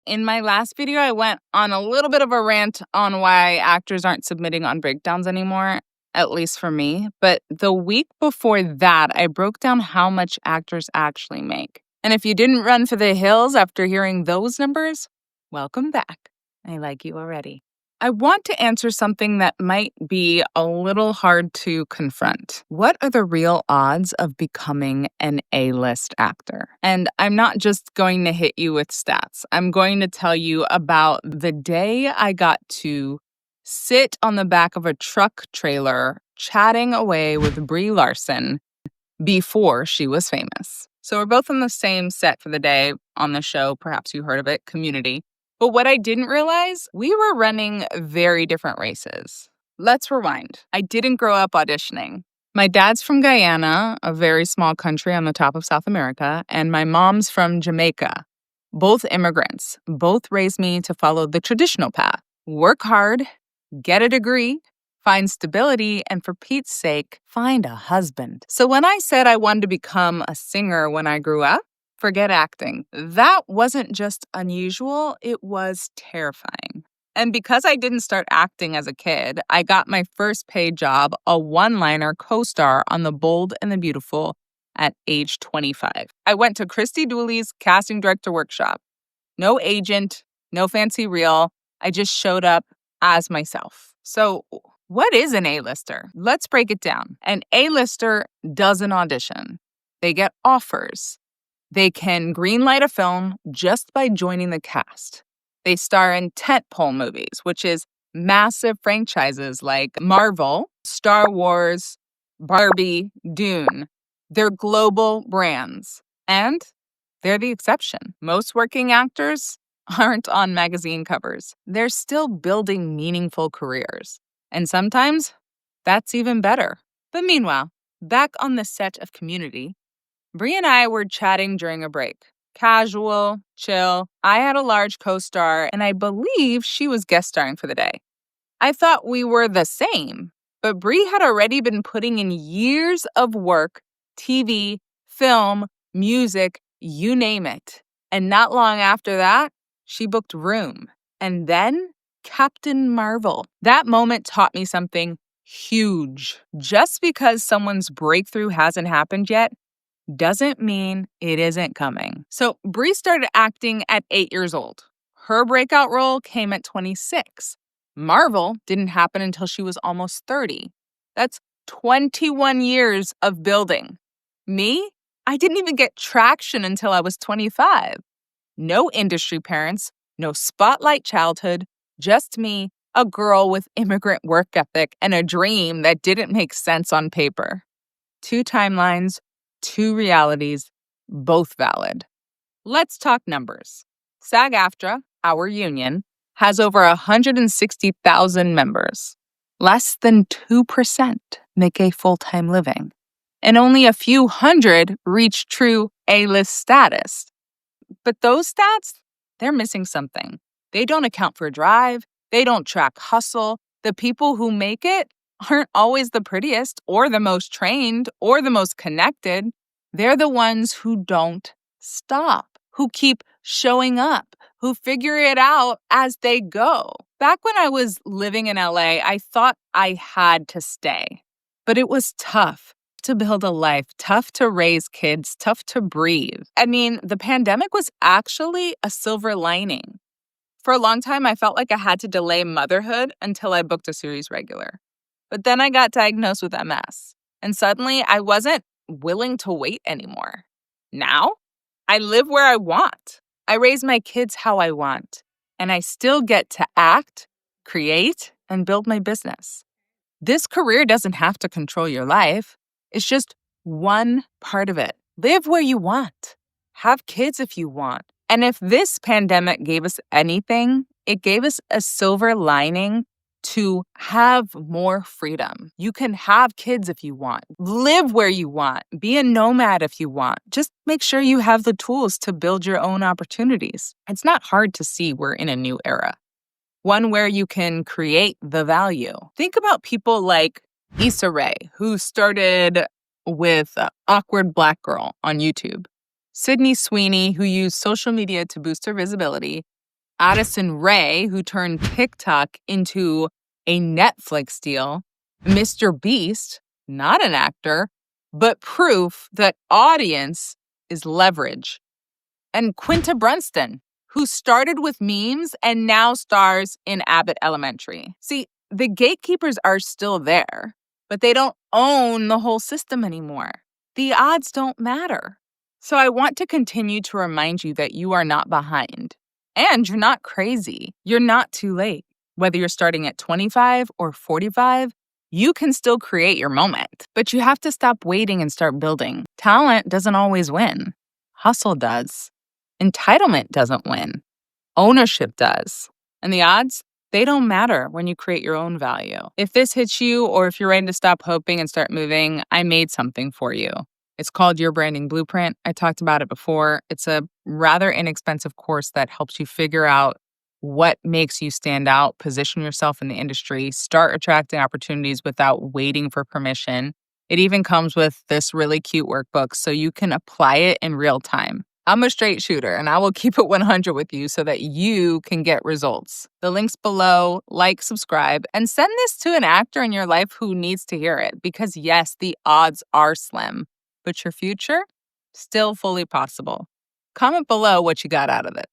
In my last video, I went on a little bit of a rant on why actors aren't submitting on breakdowns anymore, at least for me. But the week before that, I broke down how much actors actually make. And if you didn't run for the hills after hearing those numbers, welcome back. I like you already. I want to answer something that might be a little hard to confront. What are the real odds of becoming an A-list actor? And I'm not just going to hit you with stats. I'm going to tell you about the day I got to sit on the back of a truck trailer chatting away with Brie Larson before she was famous. So we're both on the same set for the day on the show. Perhaps you heard of it, Community. But what I didn't realize, we were running very different races. Let's rewind. I didn't grow up auditioning. My dad's from Guyana, a very small country on the top of South America, and my mom's from Jamaica. Both immigrants. Both raised me to follow the traditional path. Work hard, get a degree, find stability, and for Pete's sake, find a husband. So when I said I wanted to become a singer when I grew up, forget acting. That wasn't just unusual, it was terrifying. And because I didn't start acting as a kid, I got my first paid job, a one-liner co-star on The Bold and the Beautiful at age 25. I went to Christy Dooley's casting director workshop. No agent, no fancy reel. I just showed up as myself. So what is an A-lister? Let's break it down. An A-lister doesn't audition. They get offers. They can greenlight a film just by joining the cast. They star in tentpole movies, which is massive franchises like Marvel, Star Wars, Barbie, Dune. They're global brands, and they're the exception. Most working actors aren't on magazine covers. They're still building meaningful careers. And sometimes that's even better. But meanwhile, back on the set of Community, Brie and I were chatting during a break. Casual, chill. I had a large co-star, and I believe she was guest starring for the day. I thought we were the same, but Brie had already been putting in years of work, TV, film, music, you name it. And not long after that, she booked Room. And then Captain Marvel. That moment taught me something huge. Just because someone's breakthrough hasn't happened yet doesn't mean it isn't coming. So Brie started acting at 8 years old. Her breakout role came at 26. Marvel didn't happen until she was almost 30. That's 21 years of building. Me? I didn't even get traction until I was 25. No industry parents, no spotlight childhood, just me, a girl with immigrant work ethic and a dream that didn't make sense on paper. 2 timelines, 2 realities, both valid. Let's talk numbers. SAG-AFTRA, our union, has over 160,000 members. Less than 2% make a full-time living. And only a few hundred reach true A-list status. But those stats, they're missing something. They don't account for drive. They don't track hustle. The people who make it aren't always the prettiest or the most trained or the most connected. They're the ones who don't stop, who keep showing up, who figure it out as they go. Back when I was living in LA, I thought I had to stay. But it was tough to build a life, tough to raise kids, tough to breathe. I mean, the pandemic was actually a silver lining. For a long time, I felt like I had to delay motherhood until I booked a series regular. But then I got diagnosed with MS, and suddenly I wasn't willing to wait anymore. Now, I live where I want. I raise my kids how I want, and I still get to act, create, and build my business. This career doesn't have to control your life. It's just one part of it. Live where you want. Have kids if you want. And if this pandemic gave us anything, it gave us a silver lining to have more freedom. You can have kids if you want. Live where you want. Be a nomad if you want. Just make sure you have the tools to build your own opportunities. It's not hard to see we're in a new era. One where you can create the value. Think about people like Issa Rae, who started with Awkward Black Girl on YouTube. Sydney Sweeney, who used social media to boost her visibility. Addison Rae, who turned TikTok into a Netflix deal. Mr. Beast, not an actor, but proof that audience is leverage. And Quinta Brunson, who started with memes and now stars in Abbott Elementary. See, the gatekeepers are still there, but they don't own the whole system anymore. The odds don't matter. So I want to continue to remind you that you are not behind. And you're not crazy. You're not too late. Whether you're starting at 25 or 45, you can still create your moment. But you have to stop waiting and start building. Talent doesn't always win. Hustle does. Entitlement doesn't win. Ownership does. And the odds, they don't matter when you create your own value. If this hits you, or if you're ready to stop hoping and start moving, I made something for you. It's called Your Branding Blueprint. I talked about it before. It's a rather inexpensive course that helps you figure out what makes you stand out, position yourself in the industry, start attracting opportunities without waiting for permission. It even comes with this really cute workbook so you can apply it in real time. I'm a straight shooter, and I will keep it 100 with you so that you can get results. The link's below. Like, subscribe, and send this to an actor in your life who needs to hear it. Because yes, the odds are slim, but your future, still fully possible. Comment below what you got out of it.